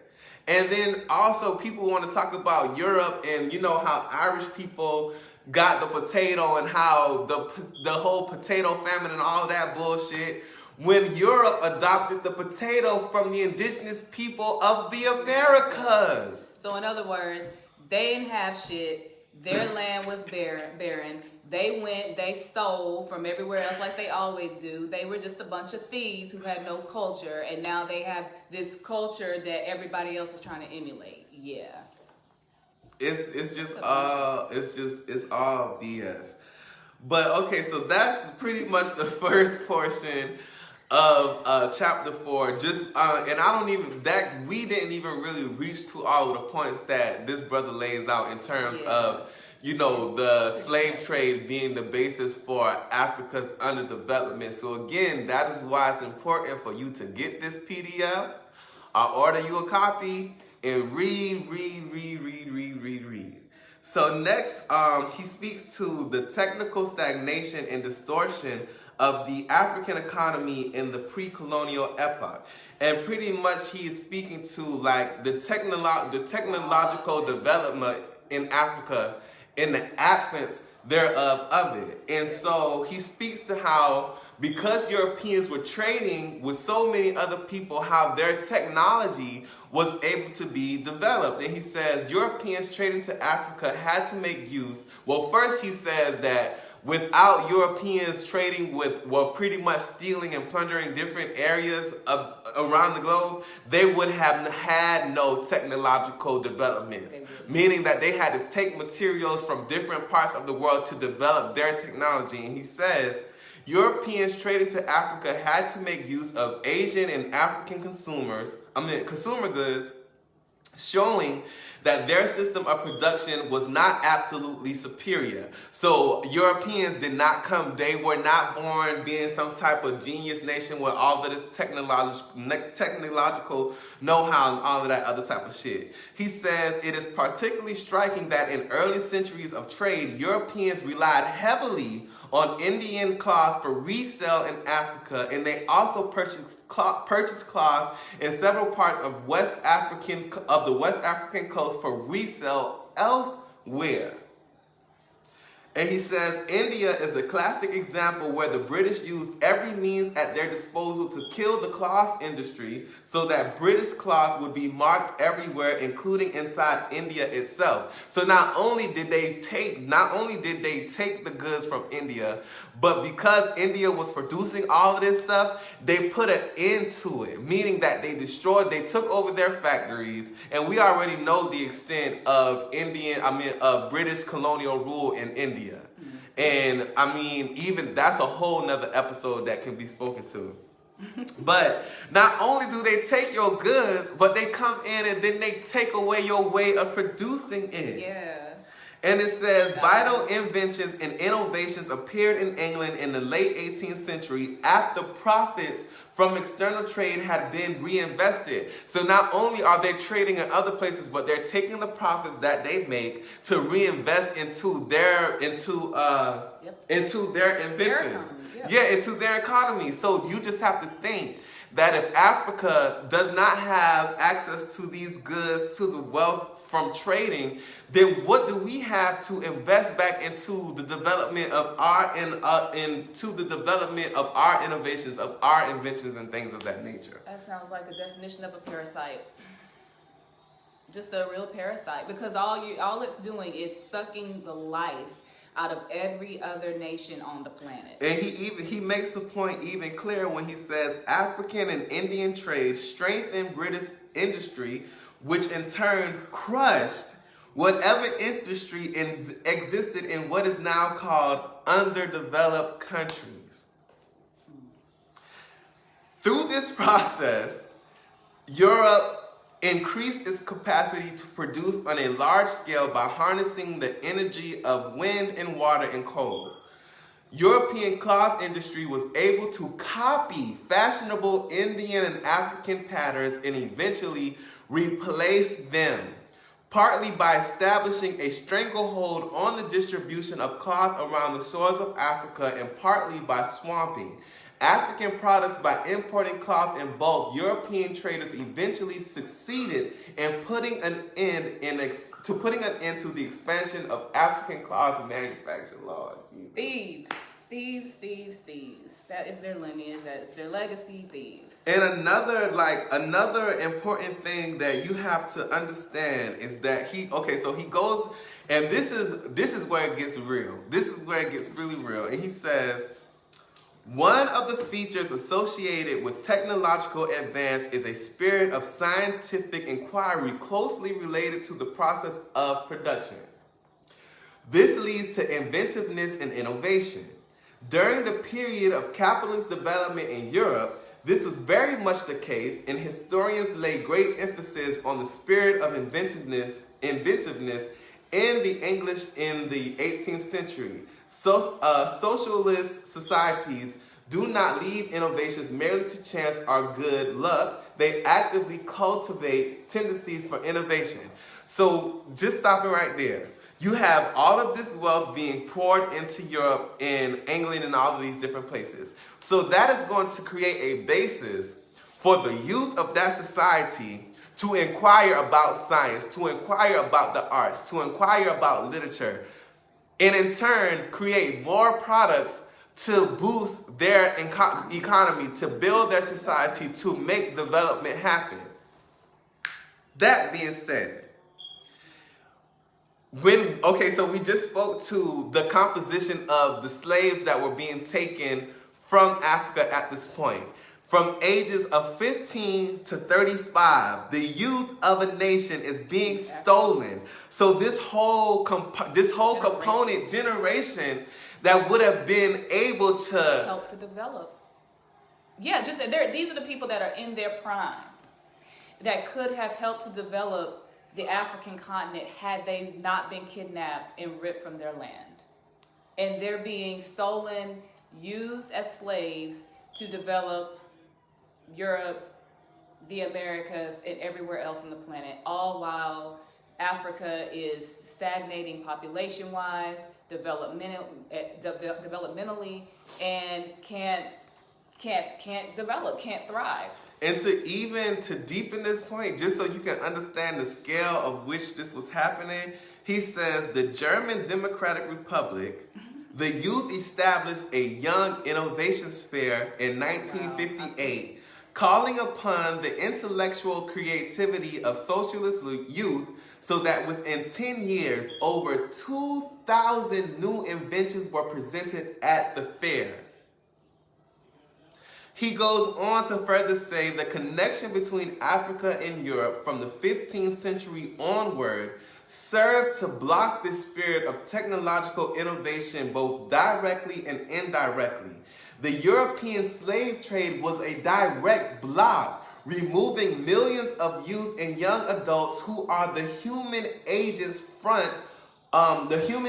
And then also people want to talk about Europe and you know how Irish people got the potato and how the whole potato famine and all that bullshit. When Europe adopted the potato from the indigenous people of the Americas. So in other words, they didn't have shit. Their land was barren. They stole from everywhere else like they always do. They were just a bunch of thieves who had no culture, and now they have this culture that everybody else is trying to emulate. Yeah. It's all BS. But okay, so that's pretty much the first portion of chapter 4. Just and we didn't even really reach to all of the points that this brother lays out in terms of the slave trade being the basis for Africa's underdevelopment. So again, that is why it's important for you to get this PDF. I'll order you a copy and read. So next, he speaks to the technical stagnation and distortion of the African economy in the pre-colonial epoch. And pretty much he is speaking to like the technological development in Africa in the absence thereof of it. And so he speaks to how because Europeans were trading with so many other people, how their technology was able to be developed. And he says Europeans trading to Africa had to make use. Well, first he says that without Europeans trading pretty much stealing and plundering different areas around the globe, they would have had no technological developments. Meaning that they had to take materials from different parts of the world to develop their technology. And he says, Europeans trading to Africa had to make use of Asian and African consumer goods, showing that their system of production was not absolutely superior. So Europeans did not come, they were not born being some type of genius nation with all of this technological know-how and all of that other type of shit. He says it is particularly striking that in early centuries of trade, Europeans relied heavily on Indian cloths for resale in Africa, and they also purchased cloth in several parts of the West African coast for resale elsewhere. And he says, India is a classic example where the British used every means at their disposal to kill the cloth industry so that British cloth would be marked everywhere, including inside India itself. So not only did they take the goods from India, but because India was producing all of this stuff, they put an end to it, meaning that they took over their factories, and we already know the extent of British colonial rule in India. And I mean, even that's a whole nother episode that can be spoken to. But not only do they take your goods, but they come in and then they take away your way of producing it. Yeah. And it says, vital inventions and innovations appeared in England in the late 18th century after profits from external trade had been reinvested. So not only are they trading in other places, but they're taking the profits that they make to reinvest into their inventions. Into their economy. So you just have to think that if Africa does not have access to these goods, to the wealth from trading, then what do we have to invest back into the development of our innovations, of our inventions and things of that nature? That sounds like the definition of a parasite. Just a real parasite, because all it's doing is sucking the life out of every other nation on the planet. And he makes the point even clearer when he says African and Indian trade strengthened British industry, which in turn crushed whatever industry existed in what is now called underdeveloped countries. Through this process, Europe increased its capacity to produce on a large scale by harnessing the energy of wind and water and coal. European cloth industry was able to copy fashionable Indian and African patterns and eventually replace them, partly by establishing a stranglehold on the distribution of cloth around the shores of Africa and partly by swamping African products by importing cloth in bulk. European traders eventually succeeded in putting an end to the expansion of African cloth manufacture. Lord, Thieves. That is their lineage. That is their legacy. Thieves. And another important thing that you have to understand is that he goes, and this is where it gets real. This is where it gets really real. And he says, one of the features associated with technological advance is a spirit of scientific inquiry closely related to the process of production. This leads to inventiveness and innovation. During the period of capitalist development in Europe, this was very much the case, and historians lay great emphasis on the spirit of inventiveness in the English in the 18th century. Socialist societies do not leave innovations merely to chance or good luck. They actively cultivate tendencies for innovation. So just stopping right there. You have all of this wealth being poured into Europe and England and all of these different places. So that is going to create a basis for the youth of that society to inquire about science, to inquire about the arts, to inquire about literature, and in turn create more products to boost their economy, to build their society, to make development happen. That being said, so we just spoke to the composition of the slaves that were being taken from Africa at this point. From ages of 15 to 35, the youth of a nation is being stolen. So this whole component generation that would have been able to help to develop. Yeah, these are the people that are in their prime that could have helped to develop the African continent had they not been kidnapped and ripped from their land. And they're being stolen, used as slaves to develop Europe, the Americas, and everywhere else on the planet, all while Africa is stagnating population-wise, developmentally, and can't develop, can't thrive. And to deepen this point, just so you can understand the scale of which this was happening, He says the German Democratic Republic, the youth established a young innovations fair in 1958, calling upon the intellectual creativity of socialist youth so that within 10 years, over 2,000 new inventions were presented at the fair. He goes on to further say the connection between Africa and Europe from the 15th century onward served to block the spirit of technological innovation both directly and indirectly. The European slave trade was a direct block, removing millions of youth and young adults who are the human agents front whom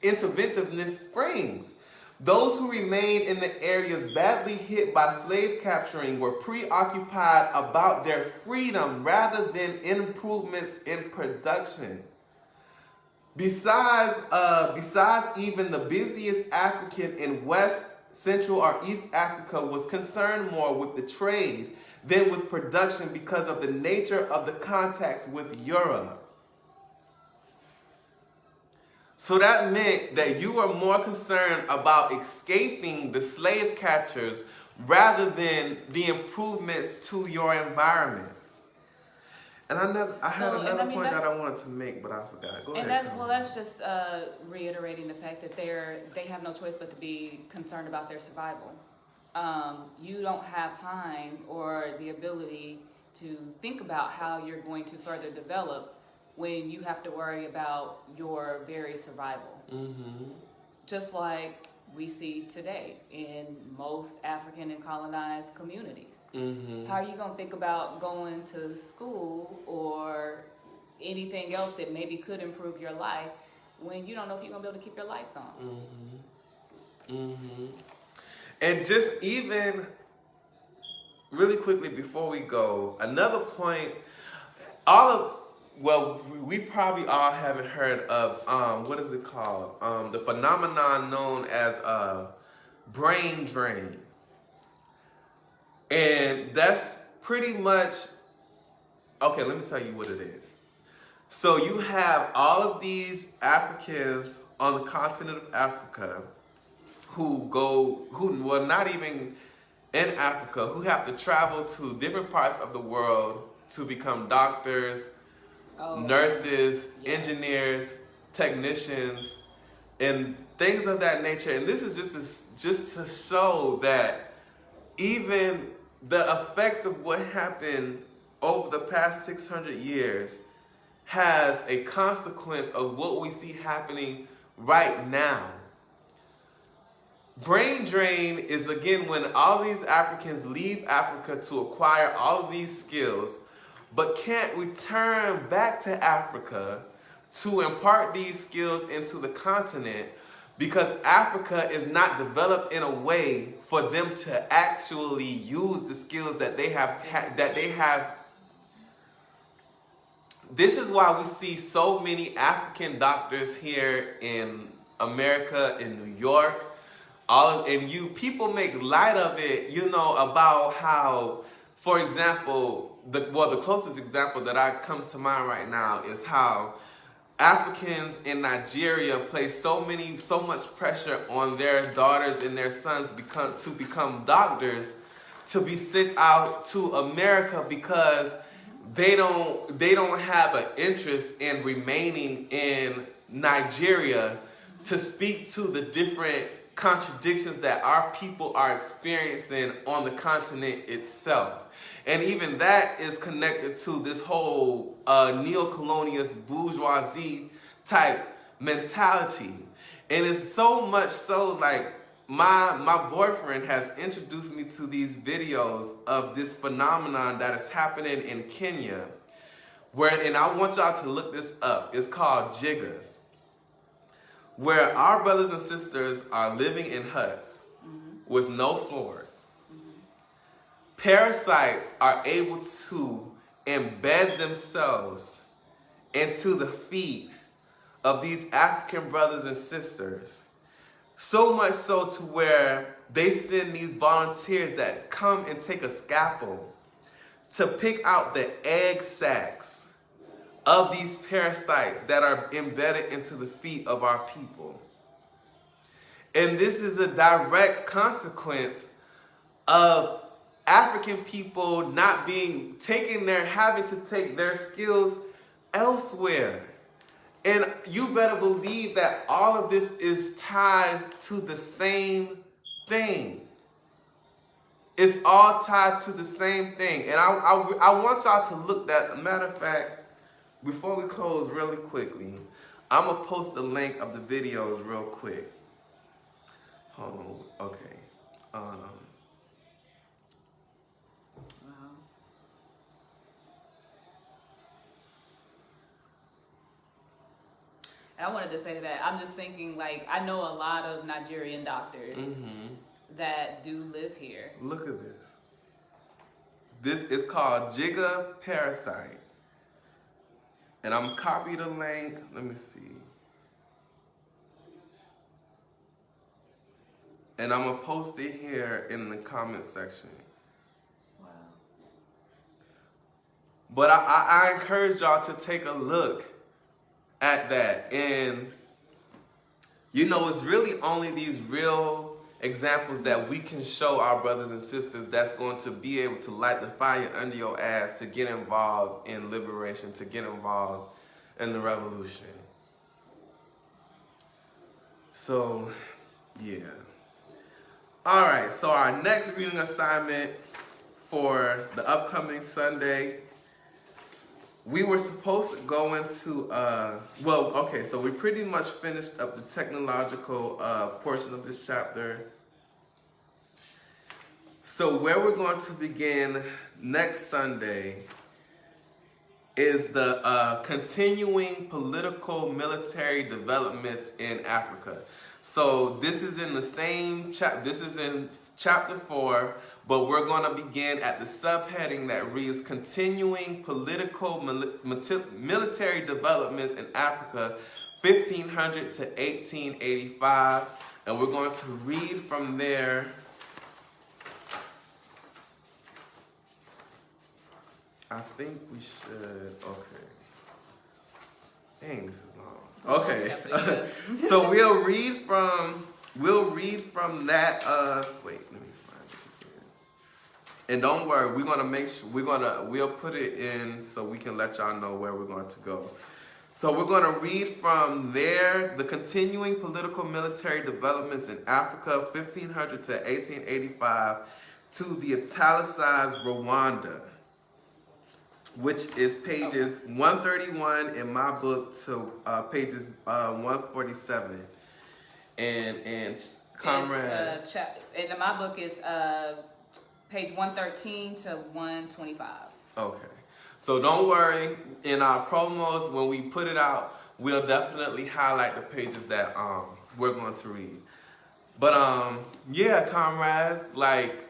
interventiveness springs. Those who remained in the areas badly hit by slave capturing were preoccupied about their freedom rather than improvements in production. Besides even the busiest African in West, Central, or East Africa was concerned more with the trade than with production because of the nature of the contacts with Europe. So that meant that you were more concerned about escaping the slave catchers rather than the improvements to your environments. And I had another point that I wanted to make, but I forgot. Go ahead. That's just reiterating the fact that they have no choice but to be concerned about their survival. You don't have time or the ability to think about how you're going to further develop when you have to worry about your very survival. Mm-hmm. Just like we see today in most African and colonized communities. Mm-hmm. How are you going to think about going to school or anything else that maybe could improve your life when you don't know if you're going to be able to keep your lights on? Mm-hmm. Mm-hmm. And just even really quickly before we go, another point, we probably all haven't heard of, what is it called? The phenomenon known as brain drain. And that's pretty much, okay, let me tell you what it is. So you have all of these Africans on the continent of Africa who not even in Africa, who have to travel to different parts of the world to become doctors, nurses, engineers, technicians, and things of that nature. And this is just to show that even the effects of what happened over the past 600 years has a consequence of what we see happening right now. Brain drain is, again, when all these Africans leave Africa to acquire all of these skills, but can't return back to Africa to impart these skills into the continent because Africa is not developed in a way for them to actually use the skills that they have. This is why we see so many African doctors here in America, in New York. People make light of it, about how, for example, the closest example that comes to mind right now is how Africans in Nigeria place so much pressure on their daughters and their sons to become doctors, to be sent out to America because they don't have an interest in remaining in Nigeria to speak to the different contradictions that our people are experiencing on the continent itself. And even that is connected to this whole neo-colonialist bourgeoisie type mentality. And it's so much so, like, my boyfriend has introduced me to these videos of this phenomenon that is happening in Kenya, and I want y'all to look this up. It's called jiggers, where our brothers and sisters are living in huts with no floors. Parasites are able to embed themselves into the feet of these African brothers and sisters. So much so to where they send these volunteers that come and take a scalpel to pick out the egg sacs of these parasites that are embedded into the feet of our people. And this is a direct consequence of African people having to take their skills elsewhere. And you better believe that all of this is tied to the same thing. It's all tied to the same thing. And I want y'all to look at, matter of fact, before we close really quickly, I'm going to post the link of the videos real quick. Hold on. Okay. I wanted to say that I'm just thinking, like, I know a lot of Nigerian doctors that do live here. Look at this. This is called Jigga parasite. And I'm copy the link. Let me see. And I'm going to post it here in the comment section. Wow. But I encourage y'all to take a look at that. And, you know, it's really only these real examples that we can show our brothers and sisters that's going to be able to light the fire under your ass to get involved in liberation, to get involved in the revolution. So, yeah. All right, so our next reading assignment for the upcoming Sunday, we were supposed to go into, so we pretty much finished up the technological portion of this chapter. So where we're going to begin next Sunday is the continuing political military developments in Africa. So this is in the same chapter, this is in chapter 4, but we're going to begin at the subheading that reads Continuing Political Military Developments in Africa, 1500 to 1885. And we're going to read from there. I think we should, okay. Dang, this is long. Okay. So we'll read from that, wait, let me find it again. And don't worry, we're gonna make sure, we'll put it in so we can let y'all know where we're going to go. So we're gonna read from there, the continuing political military developments in Africa, 1500 to 1885, to the italicized Rwanda, which is pages 131 in my book to pages 147. And Comrade. In my book is page 113 to 125. Okay. So don't worry. In our promos, when we put it out, we'll definitely highlight the pages that we're going to read. But yeah, comrades, like,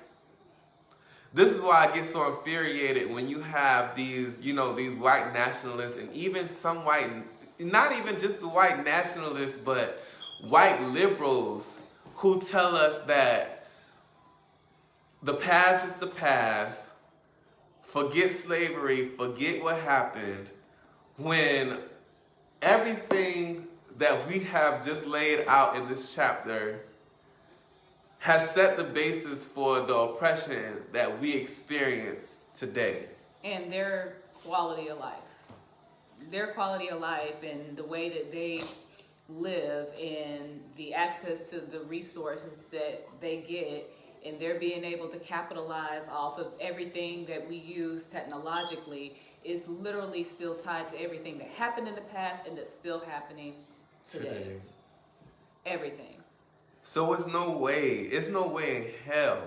this is why I get so infuriated when you have these, you know, these white nationalists and even some white, not even just the white nationalists, but white liberals who tell us that the past is the past, forget slavery, forget what happened, when everything that we have just laid out in this chapter has set the basis for the oppression that we experience today. And their quality of life. Their quality of life and the way that they live and the access to the resources that they get, and they're being able to capitalize off of everything that we use technologically is literally still tied to everything that happened in the past and that's still happening today. Everything. So it's no way in hell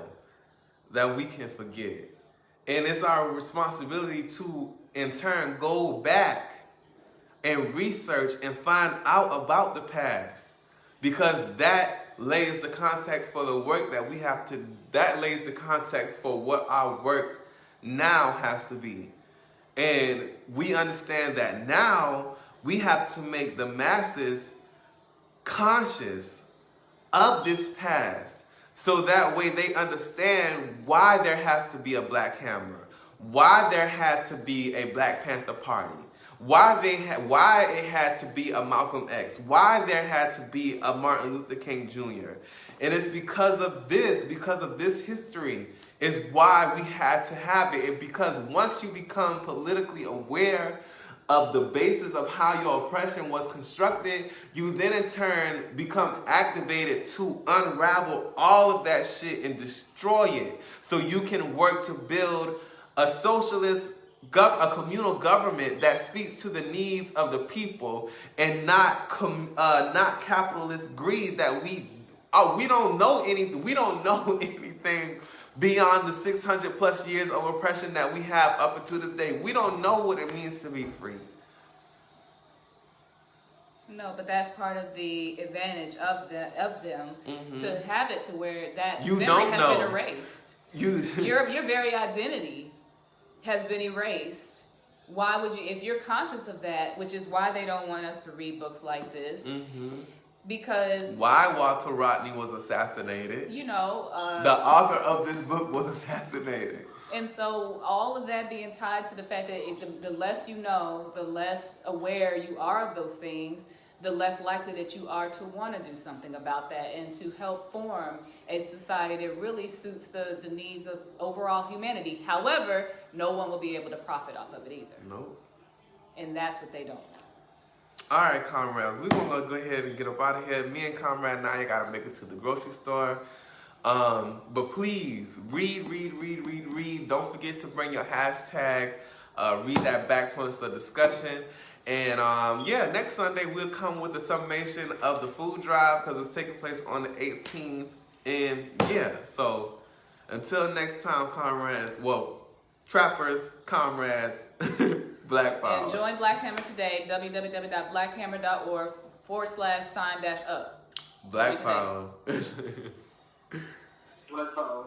that we can forget. And it's our responsibility to, in turn, go back and research and find out about the past. Because that lays the context for the work that we have to, that lays the context for what our work now has to be. And we understand that now we have to make the masses conscious of this past, so that way they understand why there has to be a Black Hammer, why there had to be a Black Panther Party, why it had to be a Malcolm X, why there had to be a Martin Luther King Jr. And it's because of this history is why we had to have it. Because once you become politically aware of the basis of how your oppression was constructed, you then in turn become activated to unravel all of that shit and destroy it, so you can work to build a socialist, a communal government that speaks to the needs of the people, and not capitalist greed that we don't know anything. We don't know anything beyond the 600 plus years of oppression that we have up until this day. We don't know what it means to be free. No, but that's part of the advantage of them to have it to where that You memory don't has know. been erased. Your Your very identity has been erased. Why would you, if you're conscious of that, which is why they don't want us to read books like this, because why Walter Rodney was assassinated. you know, The author of this book was assassinated. and so all of that being tied to the fact that the less you know, the less aware you are of those things, the less likely that you are to want to do something about that and to help form a society that really suits the needs of overall humanity. However, no one will be able to profit off of it either. Nope. And that's what they don't know. All right, comrades, we're going to go ahead and get up out of here. Me and Comrade Nyah got to make it to the grocery store. But please, read. Don't forget to bring your hashtag. Read that back points of discussion. And next Sunday we'll come with a summation of the food drive because it's taking place on the 18th. And so until next time, comrades, trappers, comrades, Black Power. And join Black Hammer today, www.blackhammer.org/sign-up. Black Power. Black Power.